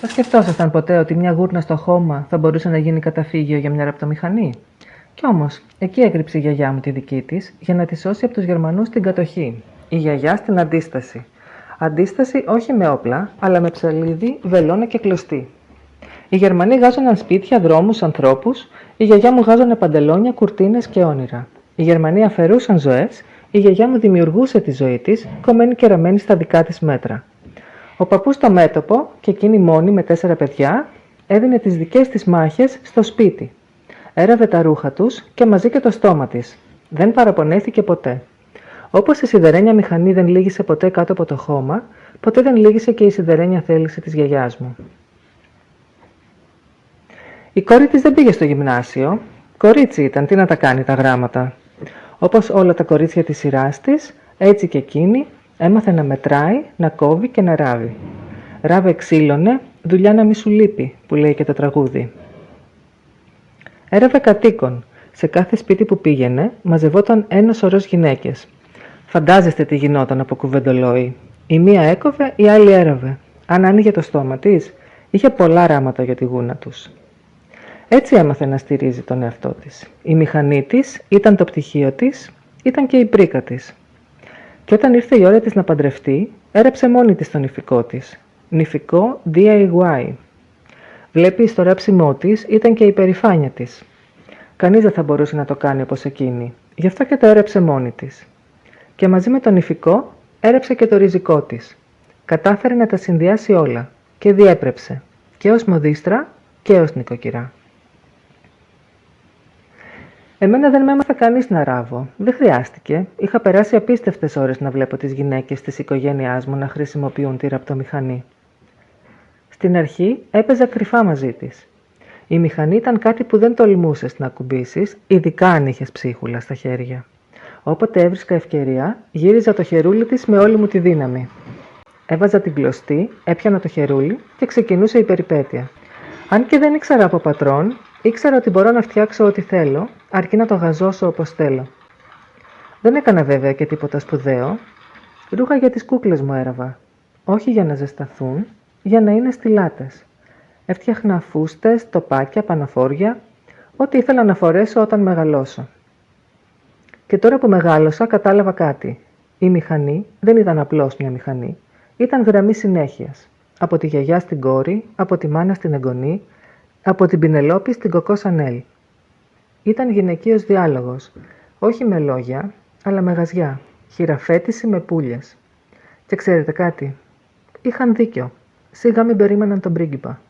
Θα σκεφτόσασταν ποτέ ότι μια γούρνα στο χώμα θα μπορούσε να γίνει καταφύγιο για μια ραπτομηχανή? Κι όμως, εκεί έκρυψε η γιαγιά μου τη δική της για να τη σώσει από τους Γερμανούς την κατοχή. Η γιαγιά στην αντίσταση. Αντίσταση όχι με όπλα, αλλά με ψαλίδι, βελόνα και κλωστή. Οι Γερμανοί γάζωναν σπίτια, δρόμους, ανθρώπους, η γιαγιά μου γάζωνε παντελόνια, κουρτίνες και όνειρα. Οι Γερμανοί αφαιρούσαν ζωές, η γιαγιά μου δημιουργούσε τη ζωή της, κομμένη και ραμμένη στα δικά της μέτρα. Ο παππούς στο μέτωπο και εκείνη μόνη με 4 παιδιά έδινε τις δικές της μάχες στο σπίτι. Έραβε τα ρούχα τους και μαζί και το στόμα της. Δεν παραπονέθηκε ποτέ. Όπως η σιδερένια μηχανή δεν λύγησε ποτέ κάτω από το χώμα, ποτέ δεν λύγησε και η σιδερένια θέληση της γιαγιάς μου. Η κόρη της δεν πήγε στο γυμνάσιο. Κορίτσι ήταν, τι να τα κάνει τα γράμματα. Όπως όλα τα κορίτσια της σειράς της, έτσι και εκείνη έμαθε να μετράει, να κόβει και να ράβει. Ράβε ξύλωνε, δουλειά να μη σου λείπει, που λέει και το τραγούδι. Έραβε κατοίκον. Σε κάθε σπίτι που πήγαινε, μαζευόταν ένας σωρός γυναίκες. Φαντάζεστε τι γινόταν από κουβεντολόι. Η μία έκοβε, η άλλη έραβε. Αν άνοιγε το στόμα της, είχε πολλά ράματα για τη γούνα τους. Έτσι έμαθε να στηρίζει τον εαυτό της. Η μηχανή της ήταν το πτυχίο της, ήταν και η πρίκα της. Και όταν ήρθε η ώρα της να παντρευτεί, έρεψε μόνη της το νηφικό της. Νηφικό DIY. Βλέπει, στο ράψιμό της ήταν και η περηφάνεια της. Κανείς δεν θα μπορούσε να το κάνει όπως εκείνη, γι' αυτό και το έρεψε μόνη της. Και μαζί με το νηφικό έρεψε και το ριζικό της. Κατάφερε να τα συνδυάσει όλα και διέπρεψε, και ως μοδίστρα και ως νοικοκυρά. Εμένα δεν με έμαθε κανείς να ράβω. Δεν χρειάστηκε. Είχα περάσει απίστευτες ώρες να βλέπω τις γυναίκες της οικογένειάς μου να χρησιμοποιούν τη ραπτομηχανή. Στην αρχή έπαιζα κρυφά μαζί της. Η μηχανή ήταν κάτι που δεν τολμούσες να ακουμπήσεις, ειδικά αν είχες ψίχουλα στα χέρια. Όποτε έβρισκα ευκαιρία, γύριζα το χερούλι της με όλη μου τη δύναμη. Έβαζα την κλωστή, έπιανα το χερούλι και ξεκινούσε η περιπέτεια. Αν και δεν ήξερα από πατρόν, ήξερα ότι μπορώ να φτιάξω ό,τι θέλω, αρκεί να το γαζώσω όπως θέλω. Δεν έκανα βέβαια και τίποτα σπουδαίο. Ρούχα για τις κούκλες μου έραβα. Όχι για να ζεσταθούν, για να είναι στιλάτες. Έφτιαχνα φούστες, τοπάκια, παναφόρια, ό,τι ήθελα να φορέσω όταν μεγαλώσω. Και τώρα που μεγάλωσα κατάλαβα κάτι. Η μηχανή δεν ήταν απλώς μια μηχανή. Ήταν γραμμή συνέχειας. Από τη γιαγιά στην κόρη, από τη μάνα στην εγγονή, από την Πινελόπη στην Κοκό Σανέλ. Ήταν γυναικείος διάλογος, όχι με λόγια, αλλά με γαζιά, χειραφέτηση με πουλιες. Και ξέρετε κάτι, είχαν δίκιο. Σίγα μην περίμεναν τον πρίγκιπα.